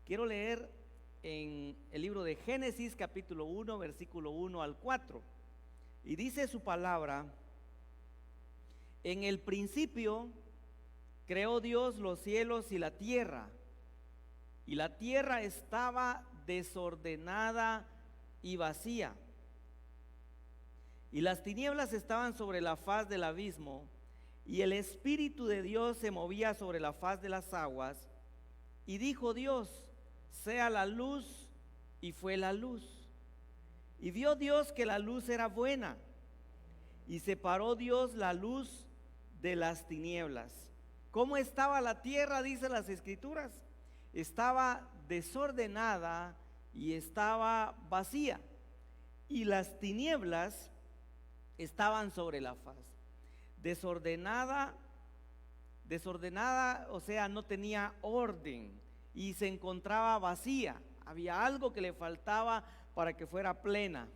Quiero leer en el libro de Génesis capítulo 1, versículo 1 al 4. Y dice su palabra: en el principio creó Dios los cielos y la tierra estaba desordenada y vacía, y las tinieblas estaban sobre la faz del abismo, y el Espíritu de Dios se movía sobre la faz de las aguas. Y dijo Dios: sea la luz, y fue la luz. Y vio Dios que la luz era buena, y separó Dios la luz de las tinieblas. ¿Cómo estaba la tierra? Dice las Escrituras: estaba desordenada y estaba vacía, y las tinieblas estaban sobre la faz. Desordenada, o sea, no tenía orden y se encontraba vacía. Había algo que le faltaba para que fuera plena.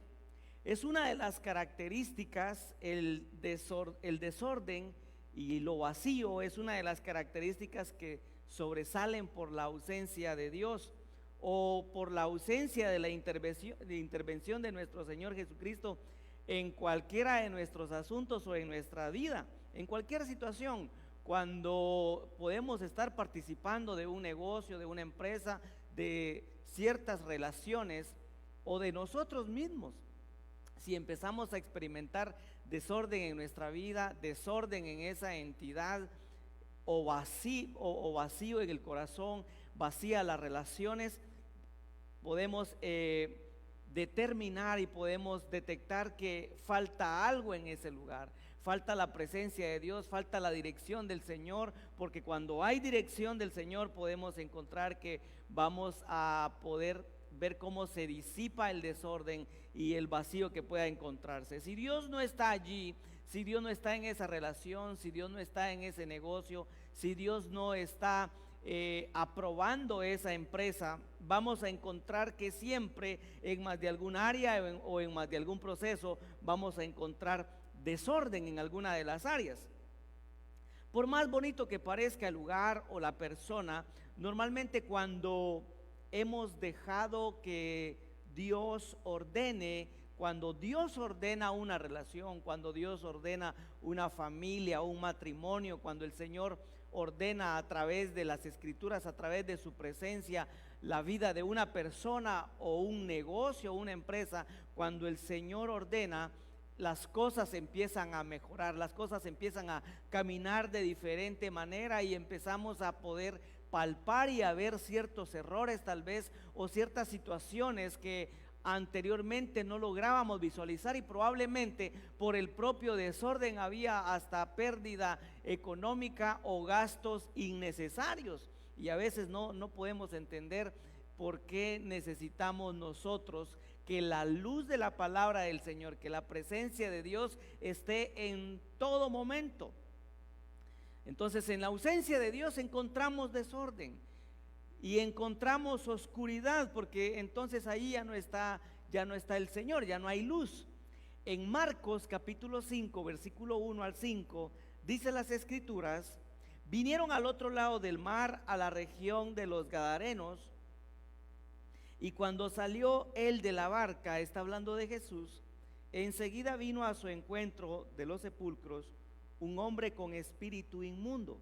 Es una de las características, el desorden y lo vacío es una de las características que sobresalen por la ausencia de Dios o por la ausencia de la intervención de nuestro Señor Jesucristo en cualquiera de nuestros asuntos o en nuestra vida, en cualquier situación. Cuando podemos estar participando de un negocio, de una empresa, de ciertas relaciones o de nosotros mismos, si empezamos a experimentar desorden en nuestra vida, desorden en esa entidad, o vacío en el corazón, vacía las relaciones, podemos determinar y podemos detectar que falta algo en ese lugar. Falta la presencia de Dios, falta la dirección del Señor, porque cuando hay dirección del Señor podemos encontrar que vamos a poder ver cómo se disipa el desorden y el vacío que pueda encontrarse. Si Dios no está allí, si Dios no está en esa relación, si Dios no está en ese negocio, si Dios no está aprobando esa empresa, vamos a encontrar que siempre en más de algún área o en más de algún proceso vamos a encontrar desorden en alguna de las áreas. Por más bonito que parezca el lugar o la persona, normalmente cuando hemos dejado que Dios ordene, cuando Dios ordena una relación, cuando Dios ordena una familia o un matrimonio, cuando el Señor ordena a través de las Escrituras, a través de su presencia, la vida de una persona o un negocio o una empresa, cuando el Señor ordena, las cosas empiezan a mejorar, las cosas empiezan a caminar de diferente manera y empezamos a poder palpar y a ver ciertos errores tal vez o ciertas situaciones que anteriormente no lográbamos visualizar, y probablemente por el propio desorden había hasta pérdida económica o gastos innecesarios, y a veces no podemos entender por qué necesitamos nosotros que la luz de la palabra del Señor, que la presencia de Dios esté en todo momento. Entonces, en la ausencia de Dios encontramos desorden y encontramos oscuridad, porque entonces ahí ya no está el Señor, ya no hay luz. En Marcos capítulo 5, versículo 1 al 5, dice las Escrituras: vinieron al otro lado del mar, a la región de los Gadarenos, y cuando salió él de la barca, está hablando de Jesús, enseguida vino a su encuentro de los sepulcros un hombre con espíritu inmundo,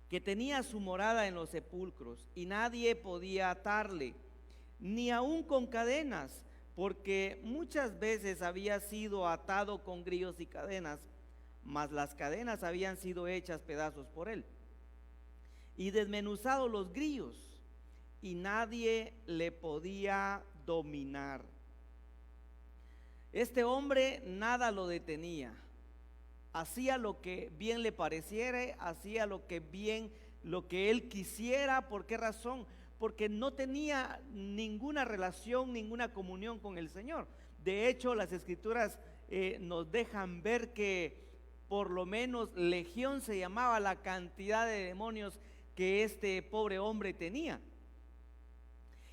que tenía su morada en los sepulcros, y nadie podía atarle, ni aun con cadenas, porque muchas veces había sido atado con grillos y cadenas, mas las cadenas habían sido hechas pedazos por él, y desmenuzado los grillos, y nadie le podía dominar. Este hombre nada lo detenía, hacía lo que bien le pareciera, hacía lo que él quisiera. ¿Por qué razón? Porque no tenía ninguna relación, ninguna comunión con el Señor. De hecho, las Escrituras nos dejan ver que por lo menos legión se llamaba la cantidad de demonios que este pobre hombre tenía.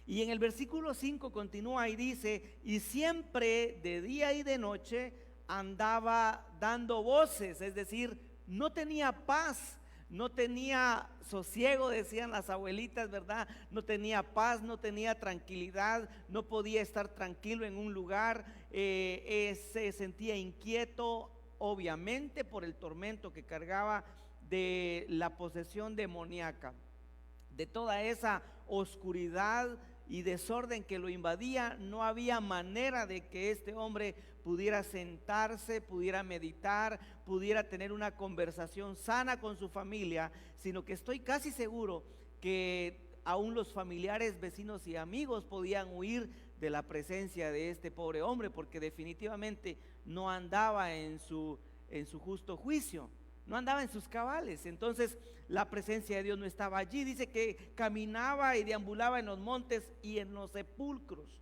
Y en el versículo 5 continúa y dice: y siempre de día y de noche andaba dando voces, es decir, no tenía paz, no tenía sosiego, decían las abuelitas, ¿verdad? No tenía paz, no tenía tranquilidad, no podía estar tranquilo en un lugar, se sentía inquieto, obviamente por el tormento que cargaba de la posesión demoníaca, de toda esa oscuridad y desorden que lo invadía. No había manera de que este hombre pudiera sentarse, pudiera meditar, pudiera tener una conversación sana con su familia, sino que estoy casi seguro que aún los familiares, vecinos y amigos podían huir de la presencia de este pobre hombre, porque definitivamente no andaba en su justo juicio, no andaba en sus cabales. Entonces la presencia de Dios no estaba allí. Dice que caminaba y deambulaba en los montes y en los sepulcros.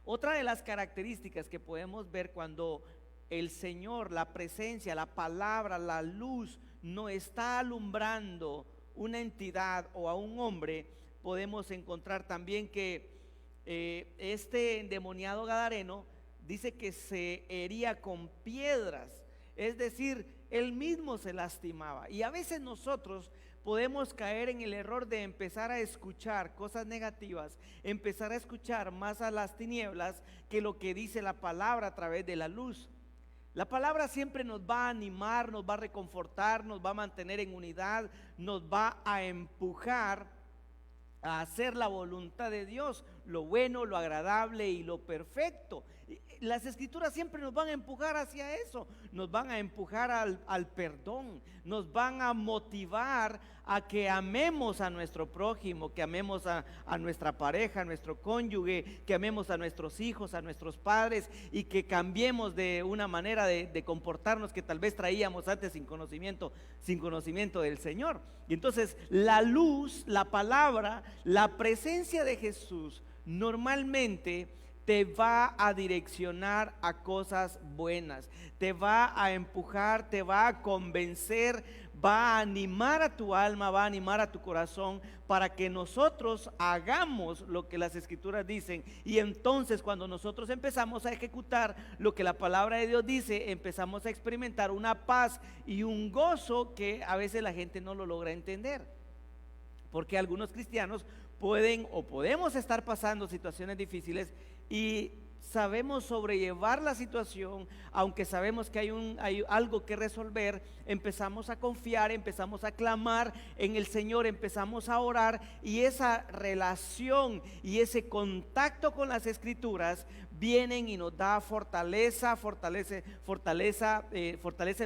Otra de las características que podemos ver cuando el Señor, la presencia, la palabra, la luz no está alumbrando una entidad o a un hombre, podemos encontrar también que este endemoniado gadareno dice que se hería con piedras, es decir, él mismo se lastimaba. Y a veces nosotros podemos caer en el error de empezar a escuchar cosas negativas, empezar a escuchar más a las tinieblas que lo que dice la palabra a través de la luz. La palabra siempre nos va a animar, nos va a reconfortar, nos va a mantener en unidad, nos va a empujar a hacer la voluntad de Dios, lo bueno, lo agradable y lo perfecto. Las escrituras siempre nos van a empujar hacia eso, nos van a empujar al perdón, nos van a motivar a que amemos a nuestro prójimo, que amemos a nuestra pareja, a nuestro cónyuge, que amemos a nuestros hijos, a nuestros padres, y que cambiemos de una manera de comportarnos que tal vez traíamos antes sin conocimiento del Señor. Y entonces la luz, la palabra, la presencia de Jesús normalmente te va a direccionar a cosas buenas, te va a empujar, te va a convencer, va a animar a tu alma, va a animar a tu corazón para que nosotros hagamos lo que las escrituras dicen. Y entonces cuando nosotros empezamos a ejecutar lo que la palabra de Dios dice, empezamos a experimentar una paz y un gozo que a veces la gente no lo logra entender, porque algunos cristianos pueden o podemos estar pasando situaciones difíciles y sabemos sobrellevar la situación, aunque sabemos que hay algo que resolver. Empezamos a confiar, empezamos a clamar en el Señor, empezamos a orar, y esa relación y ese contacto con las escrituras vienen y nos da fortaleza, fortalece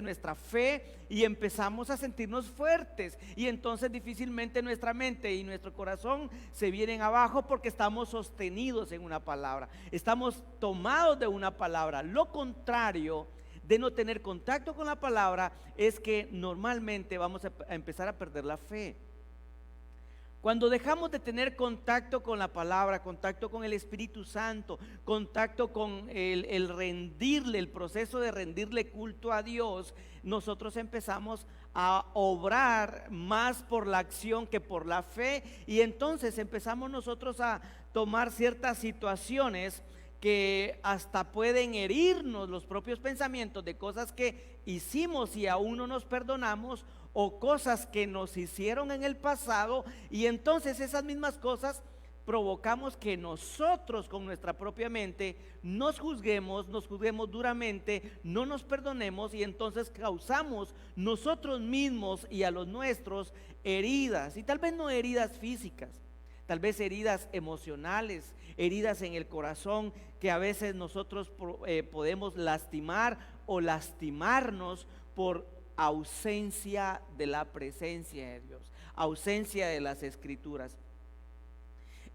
nuestra fe, y empezamos a sentirnos fuertes, y entonces difícilmente nuestra mente y nuestro corazón se vienen abajo, porque estamos sostenidos en una palabra, estamos tomados de una palabra. Lo contrario de no tener contacto con la palabra es que normalmente vamos a empezar a perder la fe. Cuando dejamos de tener contacto con la palabra, contacto con el Espíritu Santo, contacto con el proceso de rendirle culto a Dios, nosotros empezamos a obrar más por la acción que por la fe, y entonces empezamos nosotros a tomar ciertas situaciones que hasta pueden herirnos los propios pensamientos de cosas que hicimos y aún no nos perdonamos, o cosas que nos hicieron en el pasado, y entonces esas mismas cosas provocamos que nosotros con nuestra propia mente nos juzguemos duramente, no nos perdonemos, y entonces causamos nosotros mismos y a los nuestros heridas, y tal vez no heridas físicas, tal vez heridas emocionales, heridas en el corazón, que a veces nosotros podemos lastimar o lastimarnos por ausencia de la presencia de Dios, ausencia de las escrituras.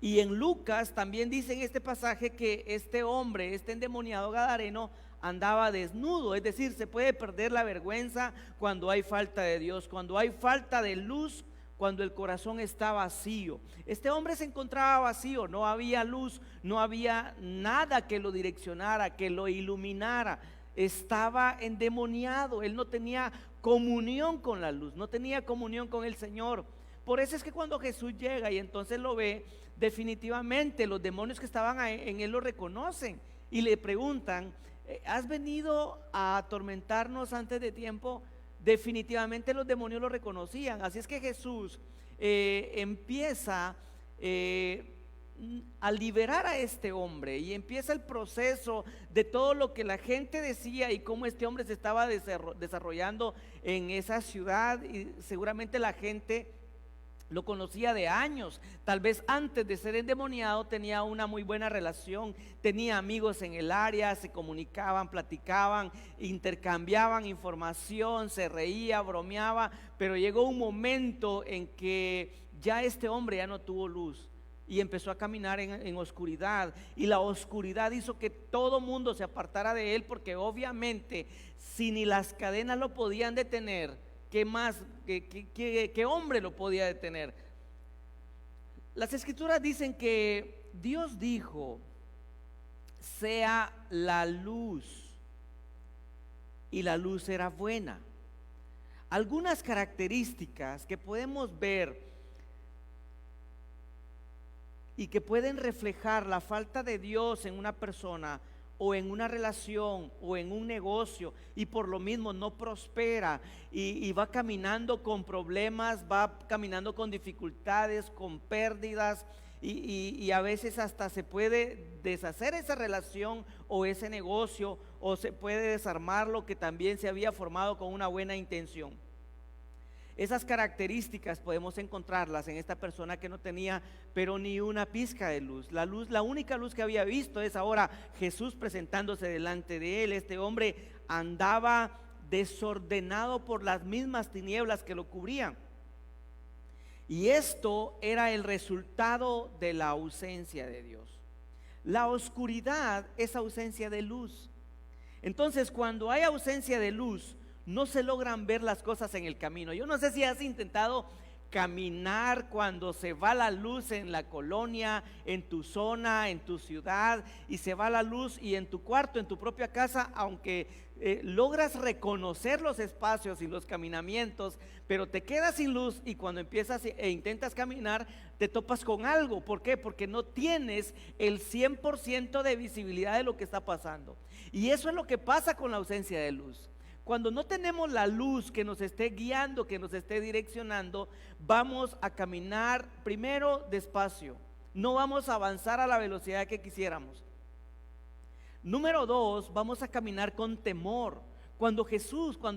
Y en Lucas también dice en este pasaje que este hombre, este endemoniado gadareno, andaba desnudo, es decir, se puede perder la vergüenza cuando hay falta de Dios, cuando hay falta de luz, cuando el corazón está vacío. Este hombre se encontraba vacío, no había luz, no había nada que lo direccionara, que lo iluminara. Estaba endemoniado, él no tenía comunión con la luz, no tenía comunión con el Señor. Por eso es que cuando Jesús llega y entonces lo ve, definitivamente los demonios que estaban en él lo reconocen y le preguntan: ¿has venido a atormentarnos antes de tiempo? definitivamente los demonios lo reconocían. Así es que Jesús empieza a liberar a este hombre y empieza el proceso de todo lo que la gente decía y cómo este hombre se estaba desarrollando en esa ciudad. Y seguramente la gente lo conocía de años, tal vez antes de ser endemoniado tenía una muy buena relación, tenía amigos en el área, se comunicaban, platicaban, intercambiaban información, se reía, bromeaba, pero llegó un momento en que ya este hombre ya no tuvo luz y empezó a caminar en oscuridad, y la oscuridad hizo que todo mundo se apartara de él, porque obviamente si ni las cadenas lo podían detener, ¿qué más? ¿Qué hombre lo podía detener? Las escrituras dicen que Dios dijo: sea la luz, y la luz era buena. Algunas características que podemos ver y que pueden reflejar la falta de Dios en una persona o en una relación o en un negocio, y por lo mismo no prospera y va caminando con problemas, va caminando con dificultades, con pérdidas, y a veces hasta se puede deshacer esa relación o ese negocio, o se puede desarmar lo que también se había formado con una buena intención. Esas características podemos encontrarlas en esta persona que no tenía pero ni una pizca de luz. La única luz que había visto es ahora Jesús presentándose delante de él. Este hombre andaba desordenado por las mismas tinieblas que lo cubrían, y esto era el resultado de la ausencia de Dios. La oscuridad es ausencia de luz. Entonces, cuando hay ausencia de luz, no se logran ver las cosas en el camino. Yo no sé si has intentado caminar cuando se va la luz en la colonia, en tu zona, en tu ciudad, y se va la luz, y en tu cuarto, en tu propia casa, aunque logras reconocer los espacios y los caminamientos, pero te quedas sin luz, y cuando empiezas e intentas caminar te topas con algo. ¿Por qué? Porque no tienes el 100% de visibilidad de lo que está pasando. Y eso es lo que pasa con la ausencia de luz. Cuando no tenemos la luz que nos esté guiando, que nos esté direccionando, vamos a caminar primero despacio, no vamos a avanzar a la velocidad que quisiéramos. Número 2, vamos a caminar con temor. Cuando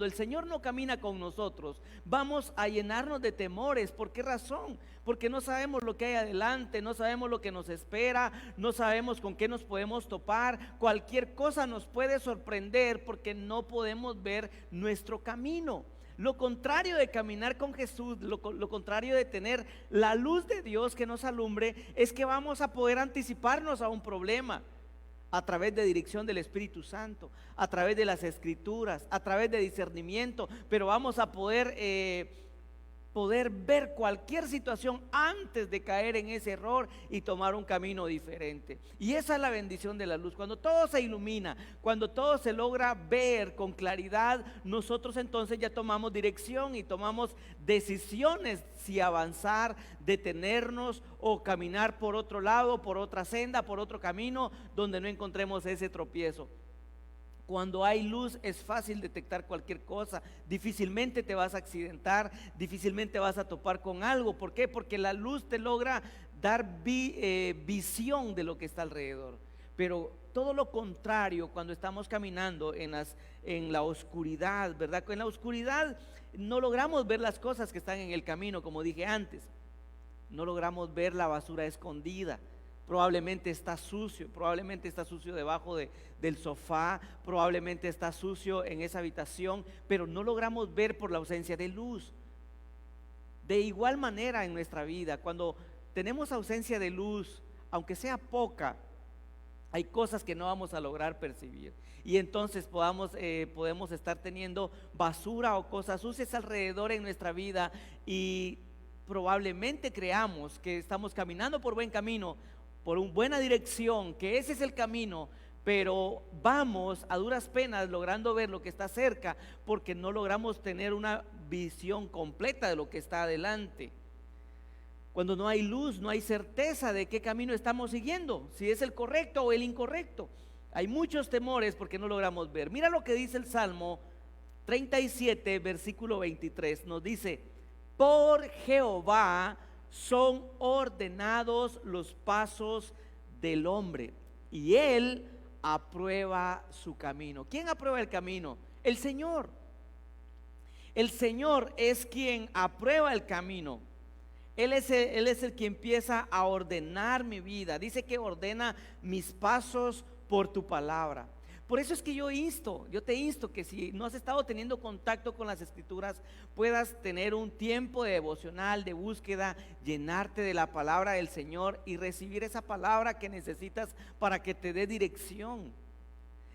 el Señor no camina con nosotros, vamos a llenarnos de temores. ¿Por qué razón? Porque no sabemos lo que hay adelante, no sabemos lo que nos espera, no sabemos con qué nos podemos topar. Cualquier cosa nos puede sorprender porque no podemos ver nuestro camino. Lo contrario de caminar con Jesús, lo contrario de tener la luz de Dios que nos alumbre, es que vamos a poder anticiparnos a un problema a través de dirección del Espíritu Santo, a través de las Escrituras, a través de discernimiento, pero vamos a poder ver cualquier situación antes de caer en ese error y tomar un camino diferente. Y esa es la bendición de la luz. Cuando todo se ilumina, cuando todo se logra ver con claridad, nosotros entonces ya tomamos dirección y tomamos decisiones si avanzar, detenernos o caminar por otro lado, por otra senda, por otro camino donde no encontremos ese tropiezo. Cuando hay luz es fácil detectar cualquier cosa, difícilmente te vas a accidentar, difícilmente vas a topar con algo. ¿Por qué? Porque la luz te logra dar visión de lo que está alrededor. Pero todo lo contrario cuando estamos caminando en la oscuridad, ¿verdad? En la oscuridad no logramos ver las cosas que están en el camino, como dije antes. No logramos ver la basura escondida. Probablemente está sucio debajo del sofá, probablemente está sucio en esa habitación, pero no logramos ver por la ausencia de luz. De igual manera en nuestra vida, cuando tenemos ausencia de luz, aunque sea poca, hay cosas que no vamos a lograr percibir, y entonces podemos estar teniendo basura o cosas sucias alrededor en nuestra vida, y probablemente creamos que estamos caminando por buen camino, por una buena dirección, que ese es el camino, pero vamos a duras penas logrando ver lo que está cerca, porque no logramos tener una visión completa de lo que está adelante. Cuando no hay luz, no hay certeza de qué camino estamos siguiendo, si es el correcto o el incorrecto. Hay muchos temores porque no logramos ver. Mira lo que dice el Salmo 37, versículo 23, nos dice: por Jehová son ordenados los pasos del hombre, y él aprueba su camino. ¿Quién aprueba el camino? El Señor. El Señor es quien aprueba el camino. Él es el que empieza a ordenar mi vida. Dice que ordena mis pasos por tu palabra. Por eso es que yo te insto que si no has estado teniendo contacto con las Escrituras, puedas tener un tiempo de devocional, de búsqueda, llenarte de la palabra del Señor y recibir esa palabra que necesitas para que te dé dirección.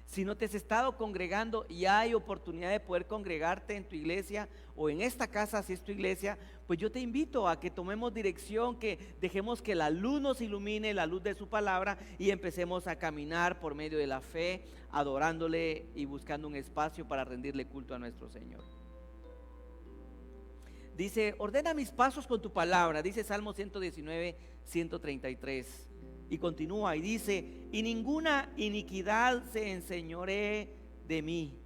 Si no te has estado congregando y hay oportunidad de poder congregarte en tu iglesia o en esta casa, si es tu iglesia, pues yo te invito a que tomemos dirección, que dejemos que la luz nos ilumine, la luz de su palabra, y empecemos a caminar por medio de la fe, adorándole y buscando un espacio para rendirle culto a nuestro Señor. Dice: ordena mis pasos con tu palabra, dice Salmo 119, 133. Y continúa y dice: y ninguna iniquidad se enseñoree de mí.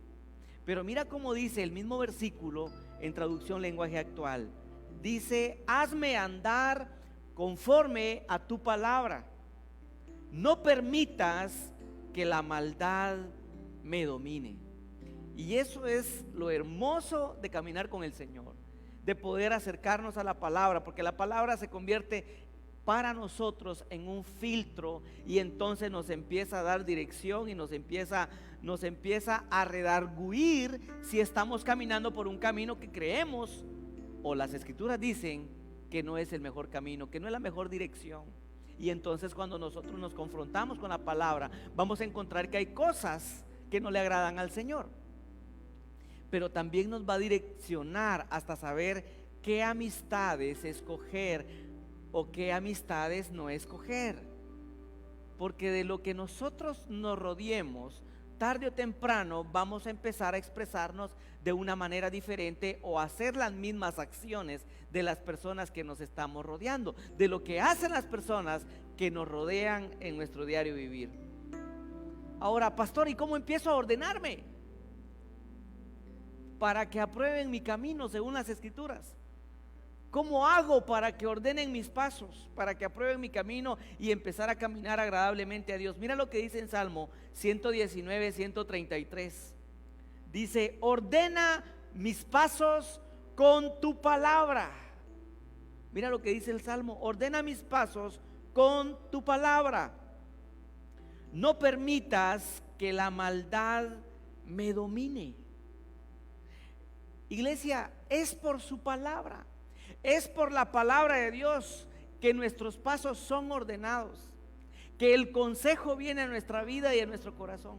Pero mira cómo dice el mismo versículo en traducción lenguaje actual. Dice: hazme andar conforme a tu palabra. No permitas que la maldad me domine. Y eso es lo hermoso de caminar con el Señor, de poder acercarnos a la palabra, porque la palabra se convierte para nosotros en un filtro, y entonces nos empieza a dar dirección y nos empieza a redarguir si estamos caminando por un camino que creemos o las Escrituras dicen que no es el mejor camino, que no es la mejor dirección. Y entonces cuando nosotros nos confrontamos con la palabra, vamos a encontrar que hay cosas que no le agradan al Señor, pero también nos va a direccionar hasta saber qué amistades escoger o qué amistades no escoger. Porque de lo que nosotros nos rodeemos, tarde o temprano vamos a empezar a expresarnos de una manera diferente o a hacer las mismas acciones de las personas que nos estamos rodeando, de lo que hacen las personas que nos rodean en nuestro diario vivir. Ahora, pastor, ¿y cómo empiezo a ordenarme para que aprueben mi camino según las Escrituras? ¿Cómo hago para que ordenen mis pasos, para que aprueben mi camino y empezar a caminar agradablemente a Dios? Mira lo que dice en Salmo 119, 133. Dice: ordena mis pasos con tu palabra. Mira lo que dice el Salmo: ordena mis pasos con tu palabra. No permitas que la maldad me domine. Iglesia, es por su palabra. Es por la palabra de Dios que nuestros pasos son ordenados, que el consejo viene a nuestra vida y a nuestro corazón.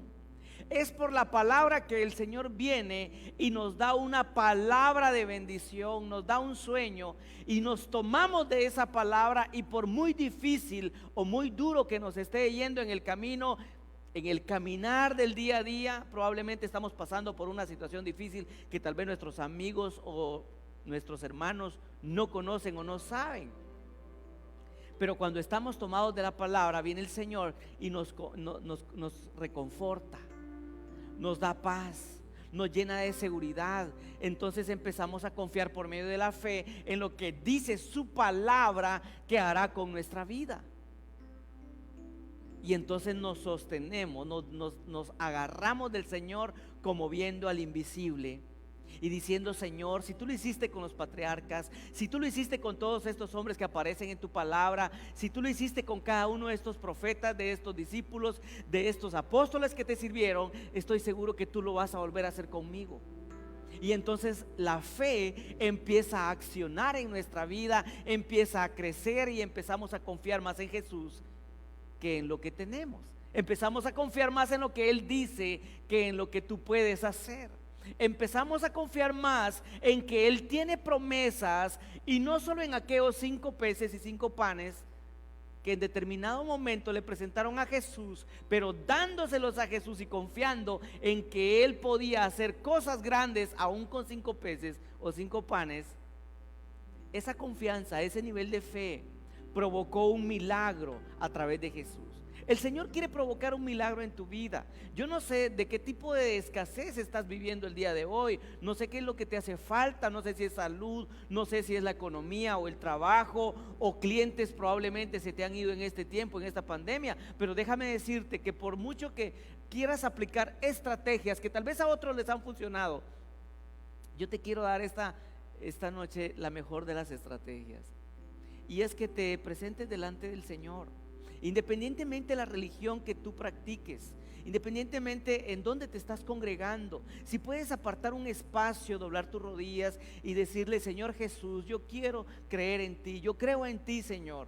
Es por la palabra que el Señor viene y nos da una palabra de bendición, nos da un sueño y nos tomamos de esa palabra, y por muy difícil o muy duro que nos esté yendo en el camino, en el caminar del día a día, probablemente estamos pasando por una situación difícil que tal vez nuestros amigos o nuestros hermanos no conocen o no saben. Pero cuando estamos tomados de la palabra, viene el Señor y nos reconforta, nos da paz, nos llena de seguridad. Entonces empezamos a confiar por medio de la fe en lo que dice su palabra que hará con nuestra vida. Y entonces nos sostenemos, nos agarramos del Señor como viendo al invisible y diciendo: Señor, si tú lo hiciste con los patriarcas, si tú lo hiciste con todos estos hombres que aparecen en tu palabra, si tú lo hiciste con cada uno de estos profetas, de estos discípulos, de estos apóstoles que te sirvieron, estoy seguro que tú lo vas a volver a hacer conmigo. Y entonces la fe empieza a accionar en nuestra vida, empieza a crecer y empezamos a confiar más en Jesús que en lo que tenemos. Empezamos a confiar más en lo que Él dice que en lo que tú puedes hacer. Empezamos a confiar más en que Él tiene promesas, y no solo en aquellos 5 peces y 5 panes que en determinado momento le presentaron a Jesús, pero dándoselos a Jesús y confiando en que Él podía hacer cosas grandes aún con 5 peces o 5 panes. Esa confianza, ese nivel de fe provocó un milagro a través de Jesús. El Señor quiere provocar un milagro en tu vida. Yo no sé de qué tipo de escasez estás viviendo el día de hoy. No sé qué es lo que te hace falta. No sé si es salud, no sé si es la economía o el trabajo o clientes probablemente se te han ido en este tiempo, en esta pandemia. Pero déjame decirte que por mucho que quieras aplicar estrategias que tal vez a otros les han funcionado, yo te quiero dar esta noche la mejor de las estrategias. Y es que te presentes delante del Señor. Independientemente de la religión que tú practiques, independientemente en dónde te estás congregando, si puedes apartar un espacio, doblar tus rodillas y decirle: Señor Jesús, yo quiero creer en ti, yo creo en ti, Señor.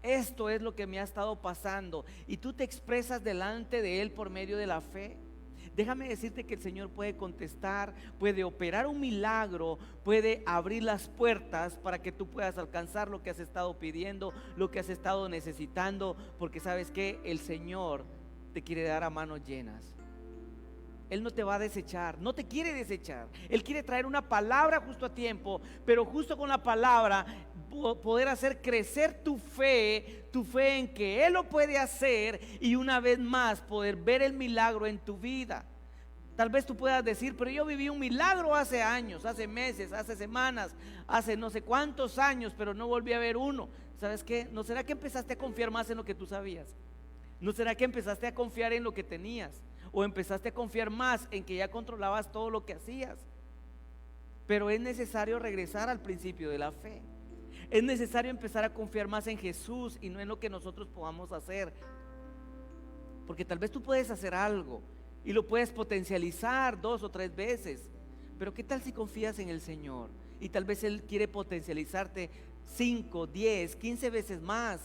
Esto es lo que me ha estado pasando, y tú te expresas delante de Él por medio de la fe. Déjame decirte que el Señor puede contestar, puede operar un milagro, puede abrir las puertas para que tú puedas alcanzar lo que has estado pidiendo, lo que has estado necesitando, porque sabes que el Señor te quiere dar a manos llenas. Él no te va a desechar, no te quiere desechar. Él quiere traer una palabra justo a tiempo, pero justo con la palabra poder hacer crecer tu fe en que Él lo puede hacer, y una vez más poder ver el milagro en tu vida. Tal vez tú puedas decir: pero yo viví un milagro hace años, hace meses, hace semanas, hace no sé cuántos años, pero no volví a ver uno. ¿Sabes qué? ¿No será que empezaste a confiar más en lo que tú sabías? ¿No será que empezaste a confiar en lo que tenías? ¿O empezaste a confiar más en que ya controlabas todo lo que hacías? Pero es necesario regresar al principio de la fe. Es necesario empezar a confiar más en Jesús y no en lo que nosotros podamos hacer. Porque tal vez tú puedes hacer algo y lo puedes potencializar 2 o 3 veces. Pero ¿qué tal si confías en el Señor? Y tal vez Él quiere potencializarte 5, 10, 15 veces más.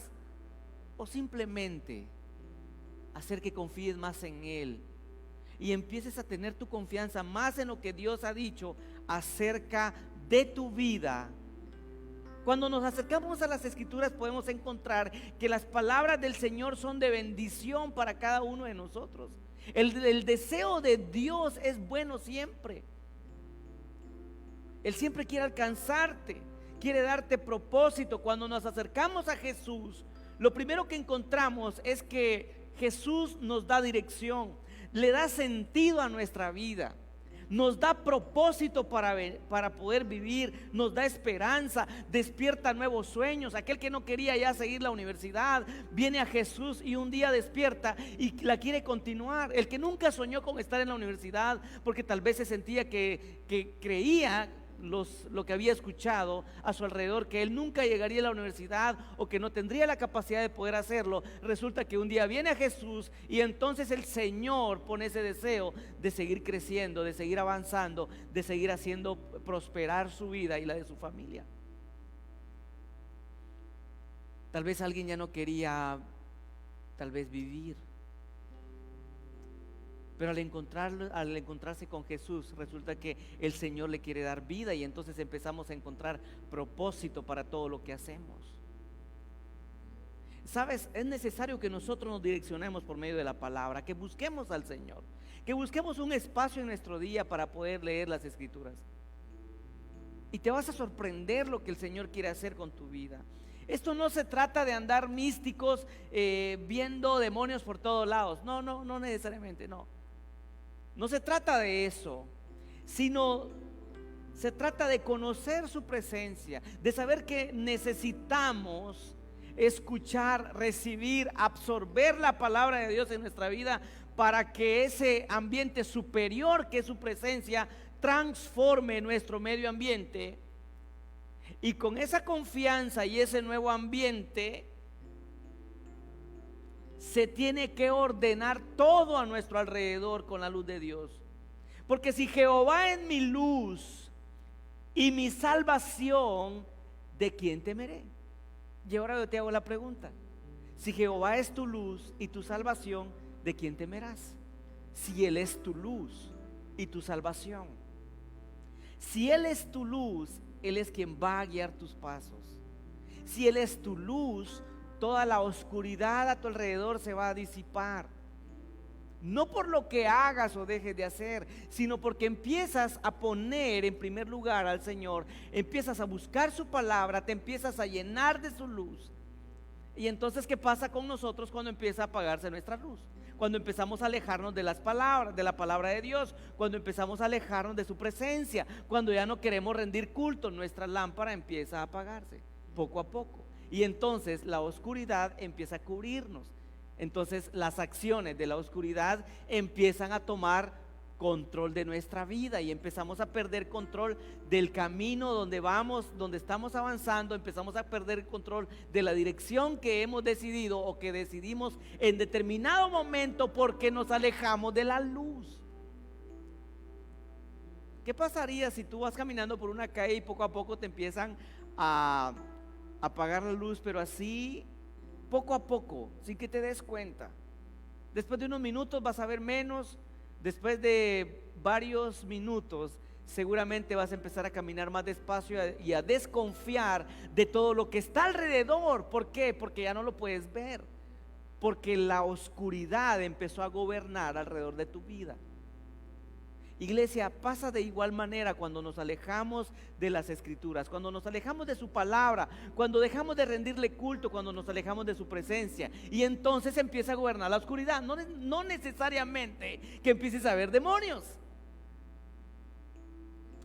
O simplemente hacer que confíes más en Él y empieces a tener tu confianza más en lo que Dios ha dicho acerca de tu vida. Cuando nos acercamos a las Escrituras podemos encontrar que las palabras del Señor son de bendición para cada uno de nosotros. El deseo de Dios es bueno siempre. Él siempre quiere alcanzarte, quiere darte propósito. Cuando nos acercamos a Jesús, lo primero que encontramos es que Jesús nos da dirección, le da sentido a nuestra vida, nos da propósito para poder vivir, nos da esperanza, despierta nuevos sueños. Aquel que no quería ya seguir la universidad viene a Jesús y un día despierta y la quiere continuar. El que nunca soñó con estar en la universidad porque tal vez se sentía que creía lo que había escuchado a su alrededor, que él nunca llegaría a la universidad o que no tendría la capacidad de poder hacerlo, resulta que un día viene a Jesús y entonces el Señor pone ese deseo de seguir creciendo, de seguir avanzando, de seguir haciendo prosperar su vida y la de su familia. Tal vez alguien ya no quería vivir, pero al encontrarse con Jesús, resulta que el Señor le quiere dar vida y entonces empezamos a encontrar propósito para todo lo que hacemos. ¿Sabes? Es necesario que nosotros nos direccionemos por medio de la palabra, que busquemos al Señor, que busquemos un espacio en nuestro día para poder leer las Escrituras. Y te vas a sorprender lo que el Señor quiere hacer con tu vida. Esto no se trata de andar místicos viendo demonios por todos lados. No necesariamente, no. No se trata de eso, sino se trata de conocer su presencia, de saber que necesitamos escuchar, recibir, absorber la palabra de Dios en nuestra vida para que ese ambiente superior que es su presencia transforme nuestro medio ambiente. Y con esa confianza y ese nuevo ambiente se tiene que ordenar todo a nuestro alrededor con la luz de Dios. Porque si Jehová es mi luz y mi salvación, ¿de quién temeré? Y ahora yo te hago la pregunta: si Jehová es tu luz y tu salvación, ¿de quién temerás? Si Él es tu luz y tu salvación. Si Él es tu luz, Él es quien va a guiar tus pasos. Si Él es tu luz, toda la oscuridad a tu alrededor se va a disipar. No por lo que hagas o dejes de hacer, sino porque empiezas a poner en primer lugar al Señor, empiezas a buscar su palabra, te empiezas a llenar de su luz. Y entonces, ¿qué pasa con nosotros cuando empieza a apagarse nuestra luz? Cuando empezamos a alejarnos de las palabras, de la palabra de Dios, cuando empezamos a alejarnos de su presencia, cuando ya no queremos rendir culto, nuestra lámpara empieza a apagarse poco a poco. Y entonces la oscuridad empieza a cubrirnos. Entonces las acciones de la oscuridad empiezan a tomar control de nuestra vida y empezamos a perder control del camino donde vamos, donde estamos avanzando. Empezamos a perder control de la dirección que hemos decidido o que decidimos en determinado momento, porque nos alejamos de la luz. ¿Qué pasaría si tú vas caminando por una calle y poco a poco te empiezan a apagar la luz, pero así poco a poco, sin que te des cuenta? Después de unos minutos vas a ver menos. Después de varios minutos, seguramente vas a empezar a caminar más despacio y a desconfiar de todo lo que está alrededor. ¿Por qué? Porque ya no lo puedes ver, porque la oscuridad empezó a gobernar alrededor de tu vida. Iglesia, pasa de igual manera cuando nos alejamos de las Escrituras, cuando nos alejamos de su palabra, cuando dejamos de rendirle culto, cuando nos alejamos de su presencia. Y entonces empieza a gobernar la oscuridad. No necesariamente que empieces a ver demonios,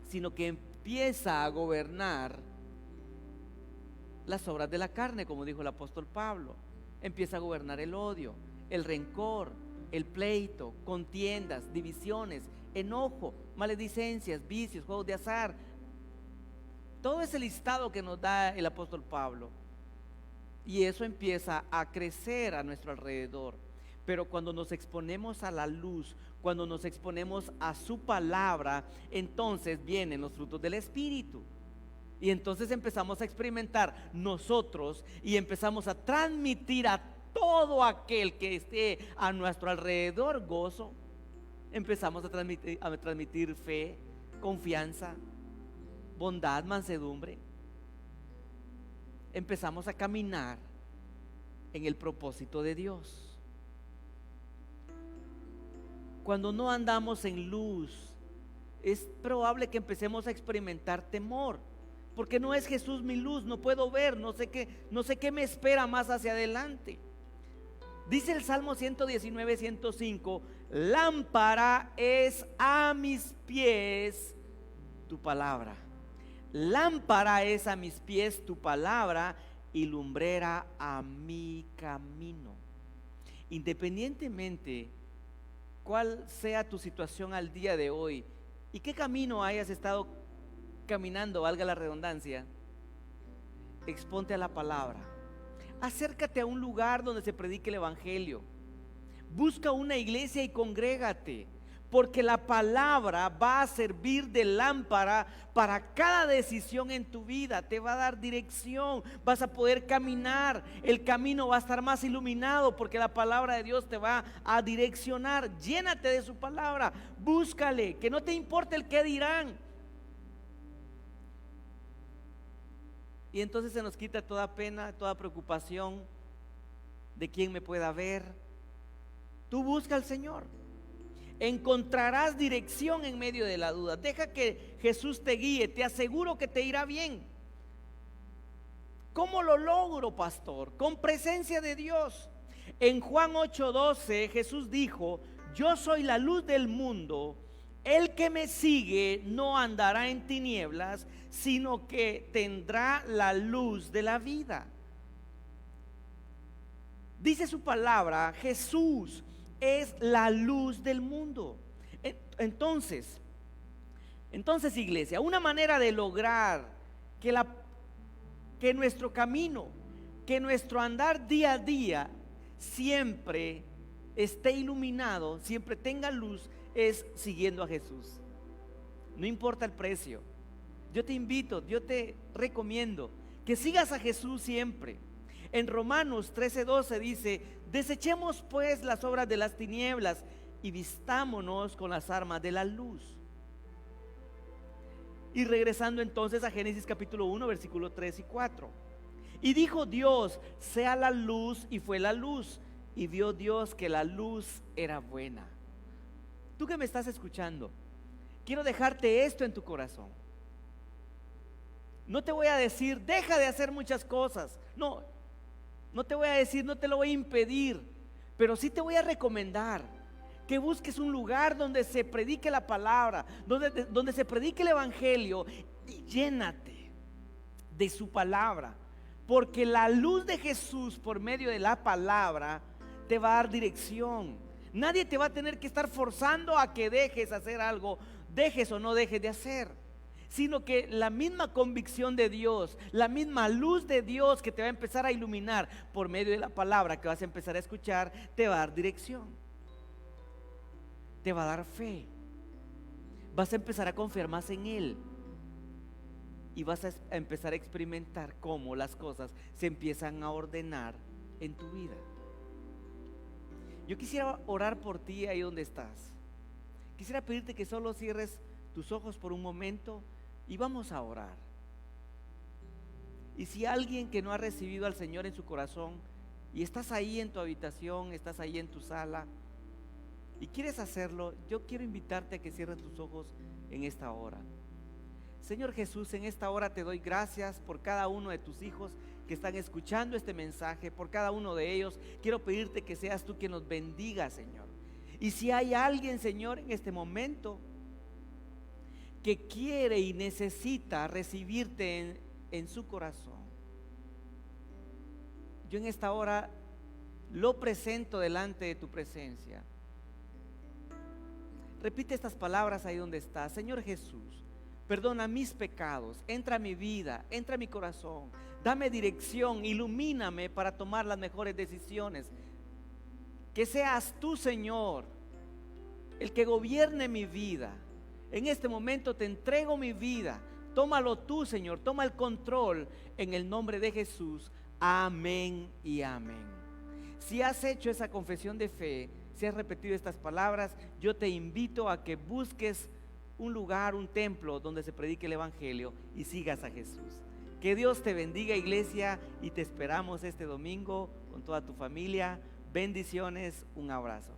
sino que empieza a gobernar las obras de la carne, como dijo el apóstol Pablo. Empieza a gobernar el odio, el rencor, el pleito, contiendas, divisiones, enojo, maledicencias, vicios, juegos de azar. Todo ese listado que nos da el apóstol Pablo. Y eso empieza a crecer a nuestro alrededor. Pero cuando nos exponemos a la luz, cuando nos exponemos a su palabra, entonces vienen los frutos del Espíritu. Y entonces empezamos a experimentar nosotros y empezamos a transmitir a todo aquel que esté a nuestro alrededor gozo. Empezamos a transmitir fe, confianza, bondad, mansedumbre. Empezamos a caminar en el propósito de Dios. Cuando no andamos en luz, es probable que empecemos a experimentar temor, porque no es Jesús mi luz, no puedo ver, no sé qué me espera más hacia adelante. Dice el Salmo 119, 105: lámpara es a mis pies tu palabra. Lámpara es a mis pies tu palabra y lumbrera a mi camino. Independientemente cuál sea tu situación al día de hoy y qué camino hayas estado caminando, valga la redundancia, exponte a la palabra. Acércate a un lugar donde se predique el evangelio. Busca una iglesia y congrégate, porque la palabra va a servir de lámpara para cada decisión en tu vida. Te va a dar dirección, vas a poder caminar, el camino va a estar más iluminado porque la palabra de Dios te va a direccionar. Llénate de su palabra, búscale, que no te importe el qué dirán. Y entonces se nos quita toda pena, toda preocupación de quién me pueda ver. Tú busca al Señor. Encontrarás dirección en medio de la duda. Deja que Jesús te guíe. Te aseguro que te irá bien. ¿Cómo lo logro, pastor? Con presencia de Dios. En Juan 8:12 Jesús dijo: yo soy la luz del mundo. El que me sigue no andará en tinieblas, sino que tendrá la luz de la vida. Dice su palabra, Jesús es la luz del mundo. Entonces, iglesia, una manera de lograr que nuestro camino, que nuestro andar día a día siempre esté iluminado, siempre tenga luz, es siguiendo a Jesús. No importa el precio. Yo te invito, yo te recomiendo que sigas a Jesús siempre. En Romanos 13:12 dice: desechemos pues las obras de las tinieblas y vistámonos con las armas de la luz. Y regresando entonces a Génesis capítulo 1 versículo 3 y 4: y dijo Dios: sea la luz, y fue la luz, y vio Dios que la luz era buena. Tú que me estás escuchando, quiero dejarte esto en tu corazón. No te voy a decir deja de hacer muchas cosas, no. No te voy a decir, no te lo voy a impedir, pero sí te voy a recomendar que busques un lugar donde se predique la palabra, donde se predique el evangelio, y llénate de su palabra, porque la luz de Jesús por medio de la palabra te va a dar dirección. Nadie te va a tener que estar forzando a que dejes hacer algo, dejes o no dejes de hacer, sino que la misma convicción de Dios, la misma luz de Dios que te va a empezar a iluminar por medio de la palabra que vas a empezar a escuchar, te va a dar dirección, te va a dar fe, vas a empezar a confiar más en Él y vas a empezar a experimentar cómo las cosas se empiezan a ordenar en tu vida. Yo quisiera orar por ti ahí donde estás. Quisiera pedirte que solo cierres tus ojos por un momento y vamos a orar. Y si alguien que no ha recibido al Señor en su corazón y estás ahí en tu habitación, estás ahí en tu sala y quieres hacerlo, yo quiero invitarte a que cierres tus ojos en esta hora. Señor Jesús, en esta hora te doy gracias por cada uno de tus hijos que están escuchando este mensaje, por cada uno de ellos. Quiero pedirte que seas tú quien nos bendiga, Señor. Y si hay alguien, Señor, en este momento que quiere y necesita recibirte en su corazón, yo en esta hora lo presento delante de tu presencia. Repite estas palabras ahí donde estás. Señor Jesús, perdona mis pecados, entra a mi vida, entra a mi corazón, dame dirección, ilumíname para tomar las mejores decisiones. Que seas tú, Señor, el que gobierne mi vida. En este momento te entrego mi vida, tómalo tú, Señor, toma el control en el nombre de Jesús. Amén y amén. Si has hecho esa confesión de fe, si has repetido estas palabras, yo te invito a que busques un lugar, un templo donde se predique el evangelio y sigas a Jesús. Que Dios te bendiga, iglesia, y te esperamos este domingo con toda tu familia. Bendiciones, un abrazo.